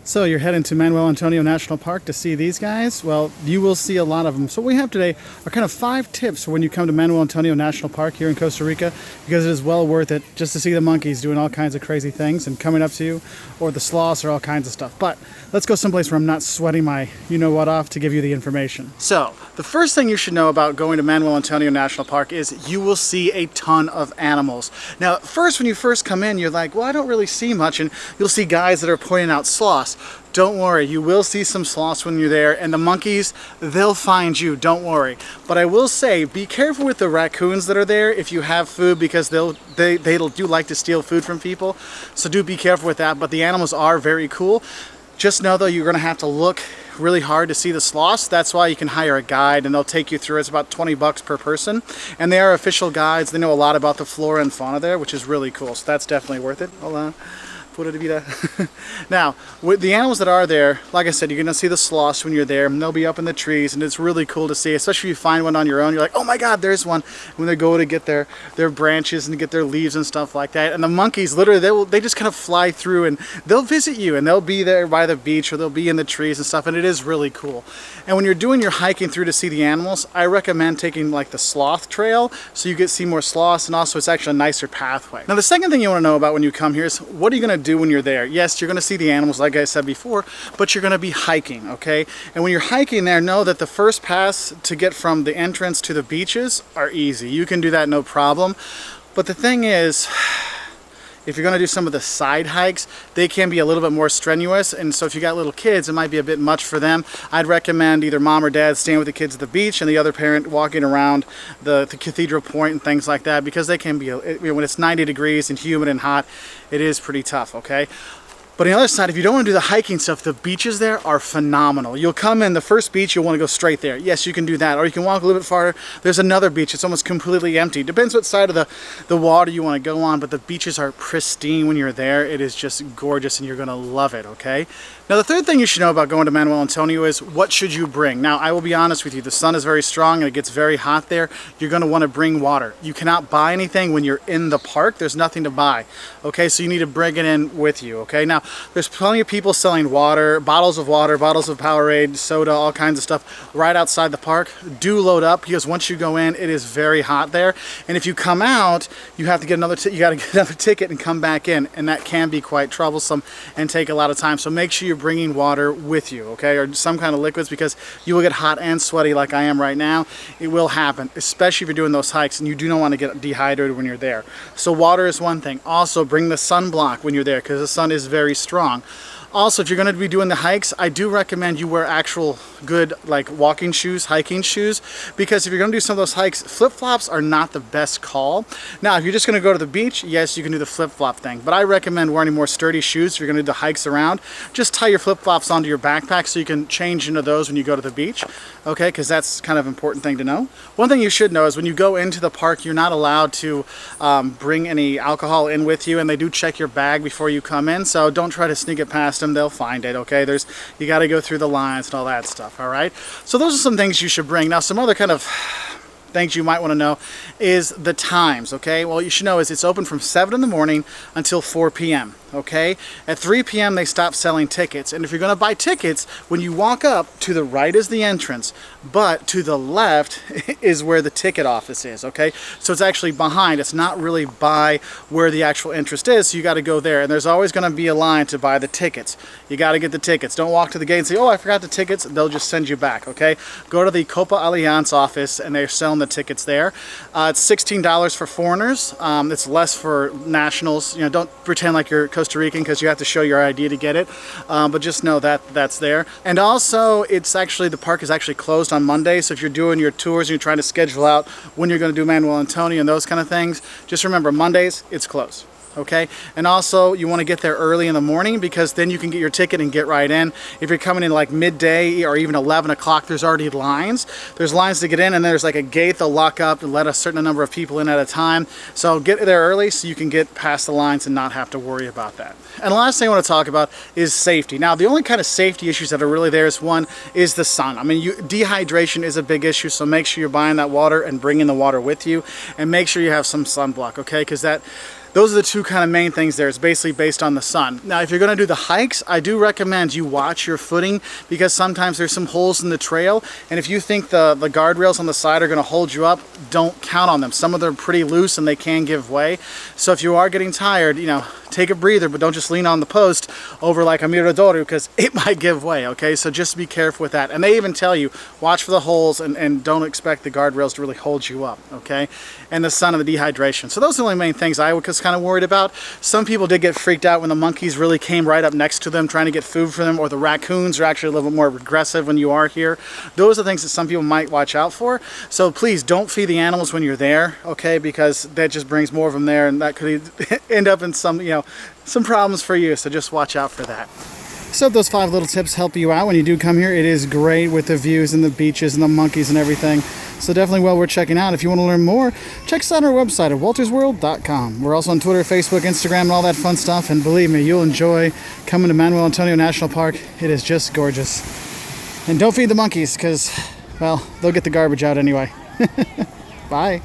So you're heading to Manuel Antonio National Park to see these guys? Well, you will see a lot of them. So what we have today are kind of 5 tips for when you come to Manuel Antonio National Park here in Costa Rica, because it is well worth it just to see the monkeys doing all kinds of crazy things and coming up to you, or the sloths or all kinds of stuff. But let's go someplace where I'm not sweating my you-know-what off to give you the information. So the first thing you should know about going to Manuel Antonio National Park is you will see a ton of animals. Now, at first, when you first come in, you're like, well, I don't really see much, and you'll see guys that are pointing out sloths. Don't worry, you will see some sloths when you're there, and the monkeys, they'll find you, don't worry. But I will say, be careful with the raccoons that are there if you have food, because they do like to steal food from people. So do be careful with that, but the animals are very cool. Just know though, you're gonna have to look really hard to see the sloths. That's why you can hire a guide and they'll take you through. It's about 20 bucks per person. And they are official guides. They know a lot about the flora and fauna there, which is really cool. So that's definitely worth it. Hold on. Now, with the animals that are there, like I said, you're going to see the sloths when you're there, and they'll be up in the trees, and it's really cool to see, especially if you find one on your own. You're like, oh my god, there's one. When they go to get their branches and get their leaves and stuff like that. And the monkeys, literally, they just kind of fly through and they'll visit you, and they'll be there by the beach, or they'll be in the trees and stuff, and it is really cool. And when you're doing your hiking through to see the animals, I recommend taking like the sloth trail, so you get to see more sloths, and also it's actually a nicer pathway. Now, the second thing you want to know about when you come here is, what are you going to do when you're there? Yes, you're going to see the animals like I said before, but you're going to be hiking, okay? And when you're hiking there, know that the first paths to get from the entrance to the beaches are easy. You can do that no problem. But the thing is, if you're going to do some of the side hikes, they can be a little bit more strenuous, and so if you got little kids, it might be a bit much for them. I'd recommend either mom or dad staying with the kids at the beach and the other parent walking around the Cathedral Point and things like that, because they can be, when it's 90 degrees and humid and hot, it is pretty tough, okay? But on the other side, if you don't want to do the hiking stuff, the beaches there are phenomenal. You'll come in, the first beach, you'll want to go straight there. Yes, you can do that. Or you can walk a little bit farther. There's another beach. It's almost completely empty. Depends what side of the water you want to go on, but the beaches are pristine when you're there. It is just gorgeous, and you're going to love it, okay? Now, the third thing you should know about going to Manuel Antonio is, what should you bring? Now, I will be honest with you. The sun is very strong, and it gets very hot there. You're going to want to bring water. You cannot buy anything when you're in the park. There's nothing to buy, okay? So you need to bring it in with you, okay? Now, there's plenty of people selling water, bottles of Powerade, soda, all kinds of stuff right outside the park. Do load up, because once you go in, it is very hot there. And if you come out, you have to get another ticket and come back in, and that can be quite troublesome and take a lot of time. So make sure you're bringing water with you, okay, or some kind of liquids, because you will get hot and sweaty like I am right now. It will happen, especially if you're doing those hikes, and you do not want to get dehydrated when you're there. So water is one thing. Also, bring the sunblock when you're there, because the sun is very strong. Also, if you're going to be doing the hikes, I do recommend you wear actual good, like, walking shoes, hiking shoes, because if you're going to do some of those hikes, flip-flops are not the best call. Now, if you're just going to go to the beach, yes, you can do the flip-flop thing, but I recommend wearing more sturdy shoes if you're going to do the hikes around. Just tie your flip-flops onto your backpack so you can change into those when you go to the beach, okay, because that's kind of an important thing to know. One thing you should know is when you go into the park, you're not allowed to bring any alcohol in with you, and they do check your bag before you come in, so don't try to sneak it past them. They'll find it, okay? You got to go through the lines and all that stuff, all right? So those are some things you should bring. Now, some other kind of things you might want to know is the times, okay? Well, you should know is it's open from 7 in the morning until 4 p.m., okay? At 3 p.m. they stop selling tickets, and if you're going to buy tickets, when you walk up, to the right is the entrance, but to the left is where the ticket office is, okay? So it's actually behind. It's not really by where the actual entrance is, so you got to go there, and there's always going to be a line to buy the tickets. You got to get the tickets. Don't walk to the gate and say, oh, I forgot the tickets. They'll just send you back, okay? Go to the Copa Alliance office, and they're selling the tickets there. It's $16 for foreigners. It's less for nationals. You know, don't pretend like you're Costa Rican, because you have to show your ID to get it. But just know that that's there. And also, the park is actually closed on Monday. So if you're doing your tours and you're trying to schedule out when you're going to do Manuel Antonio and those kind of things, just remember, Mondays, it's closed. Okay, and also you want to get there early in the morning, because then you can get your ticket and get right in. If you're coming in like midday or even 11 o'clock, there's already lines. There's lines to get in, and there's like a gate they'll lock up and let a certain number of people in at a time. So get there early so you can get past the lines and not have to worry about that. And the last thing I want to talk about is safety. Now, the only kind of safety issues that are really there is one is the sun. I mean, dehydration is a big issue, so make sure you're buying that water and bringing the water with you, and make sure you have some sunblock, okay? Because that those are the two kind of main things there. It's basically based on the sun. Now, if you're going to do the hikes, I do recommend you watch your footing, because sometimes there's some holes in the trail, and if you think the guardrails on the side are going to hold you up, don't count on them. Some of them are pretty loose and they can give way. So if you are getting tired, you know, take a breather, but don't just lean on the post over like a mirador, because it might give way, okay? So just be careful with that. And they even tell you, watch for the holes and don't expect the guardrails to really hold you up, okay? And the sun and the dehydration. So those are the only main things I was kind of worried about. Some people did get freaked out when the monkeys really came right up next to them trying to get food for them, or the raccoons are actually a little bit more aggressive when you are here. Those are things that some people might watch out for. So please don't feed the animals when you're there, okay? Because that just brings more of them there, and that could end up in some, you know, some problems for you. So just watch out for that. So if those 5 little tips help you out when you do come here, it is great with the views and the beaches and the monkeys and everything. So definitely well worth checking out. If you want to learn more, check us out on our website at woltersworld.com. We're also on Twitter, Facebook, Instagram, and all that fun stuff. And believe me, you'll enjoy coming to Manuel Antonio National Park. It is just gorgeous. And don't feed the monkeys, because, well, they'll get the garbage out anyway. Bye.